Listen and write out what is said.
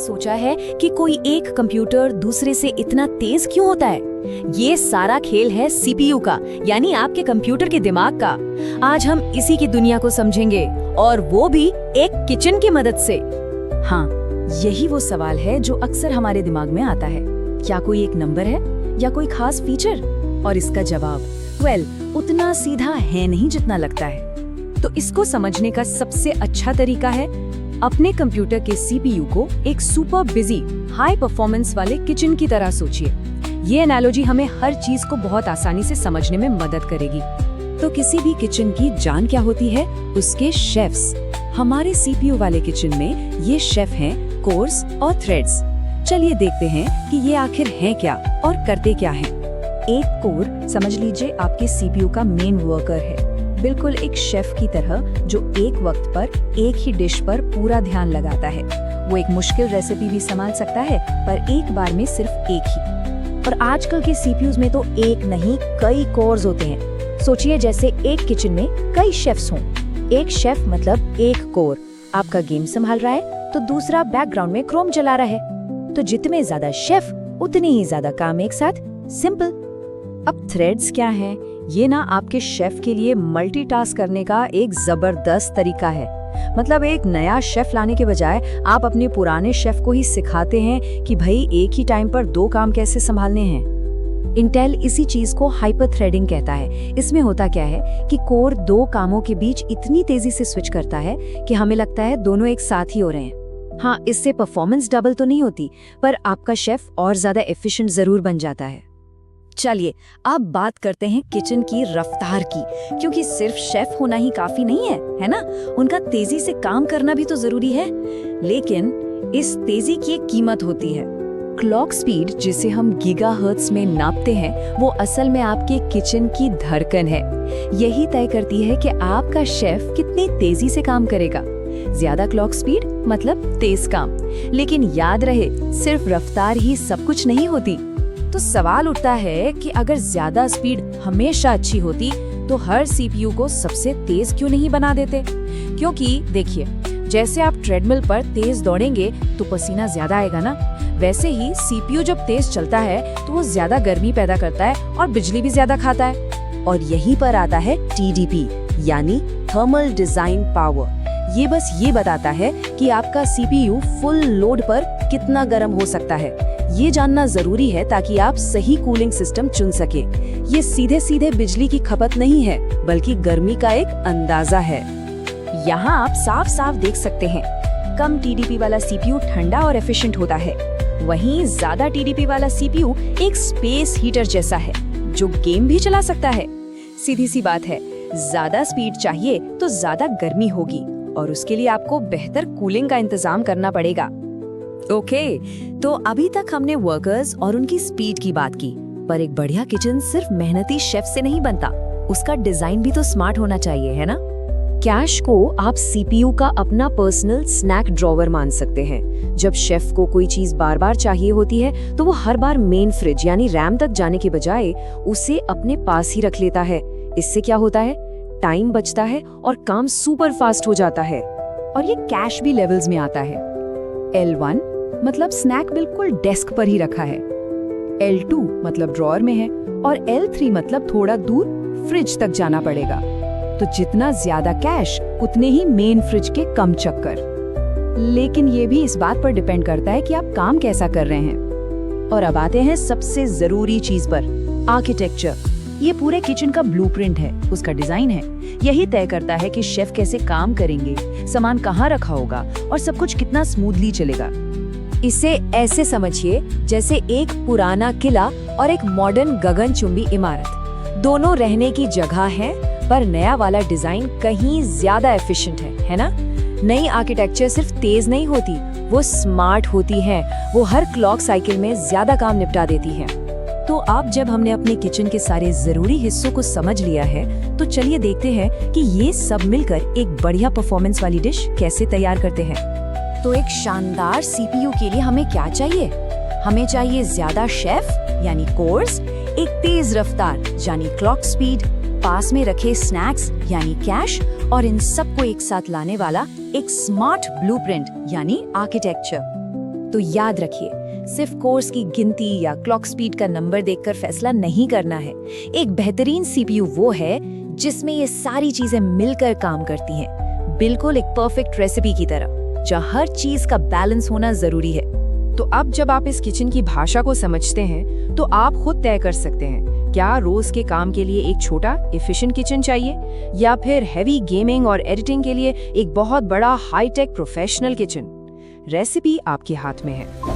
सोचा है कि कोई एक कंप्यूटर दूसरे से इतना तेज क्यों होता है? ये सारा खेल है सीपीयू का, यानी आपके कंप्यूटर के दिमाग का। आज हम इसी की दुनिया को समझेंगे, और वो भी एक किचन की मदद से। हाँ, यही वो सवाल है जो अक्सर हमारे दिमाग में आता है। क्या कोई एक नंबर है या कोई खास फीचर? और इसका जवाब उतना सीधा है नहीं जितना लगता है। तो इसको समझने का सबसे अच्छा तरीका है अपने कंप्यूटर के सीपीयू को एक सुपर बिजी हाई परफॉर्मेंस वाले किचन की तरह सोचिए। ये एनालॉजी हमें हर चीज को बहुत आसानी से समझने में मदद करेगी। तो किसी भी किचन की जान क्या होती है? उसके शेफ्स। हमारे सीपीयू वाले किचन में ये शेफ हैं कोर्स और थ्रेड्स। चलिए देखते हैं कि ये आखिर हैं क्या और करते क्या हैं। एक कोर समझ लीजिए आपके सीपीयू का मेन वर्कर है, बिल्कुल एक शेफ की तरह जो एक वक्त पर एक ही डिश पर पूरा ध्यान लगाता है। वो एक मुश्किल रेसिपी भी संभाल सकता है, पर एक बार में सिर्फ एक ही। और आजकल के सीपीयूज में तो एक नहीं कई कोर्स होते हैं। सोचिए जैसे एक किचन में कई शेफ्स हों। एक शेफ मतलब एक कोर आपका गेम संभाल रहा है, तो दूसरा बैकग्राउंड में क्रोम चला रहा है। तो जितने ज्यादा शेफ उतने ही ज्यादा काम एक साथ। सिंपल। अब थ्रेड्स क्या हैं? ये ना आपके शेफ के लिए मल्टीटास्क करने का एक जबरदस्त तरीका है। मतलब एक नया शेफ लाने के बजाय आप अपने पुराने शेफ को ही सिखाते हैं कि भाई एक ही टाइम पर दो काम कैसे संभालने हैं। इंटेल इसी चीज को हाइपर थ्रेडिंग कहता है। इसमें होता क्या है कि कोर दो कामों के बीच इतनी तेजी से स्विच करता है कि हमें लगता है दोनों एक साथ ही हो रहे हैं। हाँ, इससे परफॉर्मेंस डबल तो नहीं होती, पर आपका शेफ और ज्यादा एफिशिएंट जरूर बन जाता है। चलिए अब बात करते हैं किचन की रफ्तार की, क्योंकि सिर्फ शेफ होना ही काफी नहीं है ना? उनका तेजी से काम करना भी तो जरूरी है। लेकिन इस तेजी की एक कीमत होती है। क्लॉक स्पीड, जिसे हम गीगाहर्ट्ज में नापते हैं, वो असल में आपके किचन की धड़कन है। यही तय करती है कि आपका शेफ कितनी तेजी से काम करेगा। ज्यादा क्लॉक स्पीड मतलब तेज काम। लेकिन याद रहे, सिर्फ रफ्तार ही सब कुछ नहीं होती। तो सवाल उठता है कि अगर ज्यादा स्पीड हमेशा अच्छी होती तो हर सीपीयू को सबसे तेज क्यों नहीं बना देते? क्योंकि देखिए, जैसे आप ट्रेडमिल पर तेज दौड़ेंगे तो पसीना ज्यादा आएगा ना, वैसे ही सीपीयू जब तेज चलता है तो वो ज्यादा गर्मी पैदा करता है और बिजली भी ज्यादा खाता है। और यहीं पर आता है टीडीपी, यानी थर्मल डिजाइन पावर। ये बस ये बताता है कि आपका सीपीयू फुल लोड पर कितना गर्म हो सकता है। ये जानना जरूरी है ताकि आप सही कूलिंग सिस्टम चुन सके। ये सीधे सीधे बिजली की खपत नहीं है, बल्कि गर्मी का एक अंदाजा है। यहाँ आप साफ साफ देख सकते हैं, कम टीडीपी वाला सीपीयू ठंडा और एफिशिएंट होता है। वहीं ज्यादा टीडीपी वाला सीपीयू एक स्पेस हीटर जैसा है, जो गेम भी चला सकता है। सीधी सी बात है, ज्यादा स्पीड चाहिए तो ज्यादा गर्मी होगी, और उसके लिए आपको बेहतर कूलिंग का इंतजाम करना पड़ेगा। ओके, तो अभी तक हमने वर्कर्स और उनकी स्पीड की बात की, पर एक बढ़िया किचन सिर्फ मेहनती शेफ से नहीं बनता, उसका डिजाइन भी तो स्मार्ट होना चाहिए, है ना? कैश को आप सीपीयू का अपना पर्सनल स्नैक ड्रॉवर मान सकते हैं। जब शेफ को कोई चीज बार बार चाहिए होती है तो वो हर बार मेन फ्रिज यानी रैम तक जाने के बजाय उसे अपने पास ही रख लेता है। इससे क्या होता है? टाइम बचता है और काम सुपर फास्ट हो जाता है। और ये कैश भी लेवल्स में आता है। L1 मतलब स्नैक बिल्कुल डेस्क पर ही रखा है, L2 मतलब ड्रॉअर में है, और L3 मतलब थोड़ा दूर फ्रिज तक जाना पड़ेगा। तो जितना ज्यादा कैश उतने ही मेन फ्रिज के कम चक्कर। लेकिन ये भी इस बात पर डिपेंड करता है कि आप काम कैसा कर रहे हैं। और अब आते हैं सबसे जरूरी चीज पर, आर्किटेक्चर। ये पूरे किचन का ब्लूप्रिंट है, उसका डिजाइन है। यही तय करता है कि शेफ कैसे काम करेंगे, सामान कहाँ रखा होगा और सब कुछ कितना स्मूथली चलेगा। इसे ऐसे समझिए जैसे एक पुराना किला और एक मॉडर्न गगनचुंबी इमारत। दोनों रहने की जगह है, पर नया वाला डिजाइन कहीं ज्यादा एफिशिएंट है ना? नई आर्किटेक्चर सिर्फ तेज नहीं होती, वो स्मार्ट होती है। वो हर क्लॉक साइकिल में ज्यादा काम निपटा देती है। तो अब जब हमने अपने किचन के सारे जरूरी हिस्सों को समझ लिया है, तो चलिए देखते हैं कि ये सब मिलकर एक बढ़िया परफॉर्मेंस वाली डिश कैसे तैयार करते हैं। तो एक शानदार सीपीयू के लिए हमें क्या चाहिए? हमें चाहिए ज्यादा शेफ यानी कोर्स, एक तेज रफ्तार यानी क्लॉक स्पीड, पास में रखे स्नैक्स यानी कैश, और इन सबको एक साथ लाने वाला एक स्मार्ट ब्लूप्रिंट यानी आर्किटेक्चर। तो याद रखिए, सिर्फ कोर्स की गिनती या क्लॉक स्पीड का नंबर देखकर फैसला नहीं करना है। एक बेहतरीन सीपीयू वो है जिसमें ये सारी चीजें मिलकर काम करती हैं, बिल्कुल एक परफेक्ट रेसिपी की तरह, जहाँ हर चीज का बैलेंस होना जरूरी है। तो अब जब आप इस किचन की भाषा को समझते हैं, तो आप खुद तय कर सकते हैं, क्या रोज के काम के लिए एक छोटा एफिशिएंट किचन चाहिए या फिर हैवी गेमिंग और एडिटिंग के लिए एक बहुत बड़ा हाईटेक प्रोफेशनल किचन। रेसिपी आपके हाथ में है।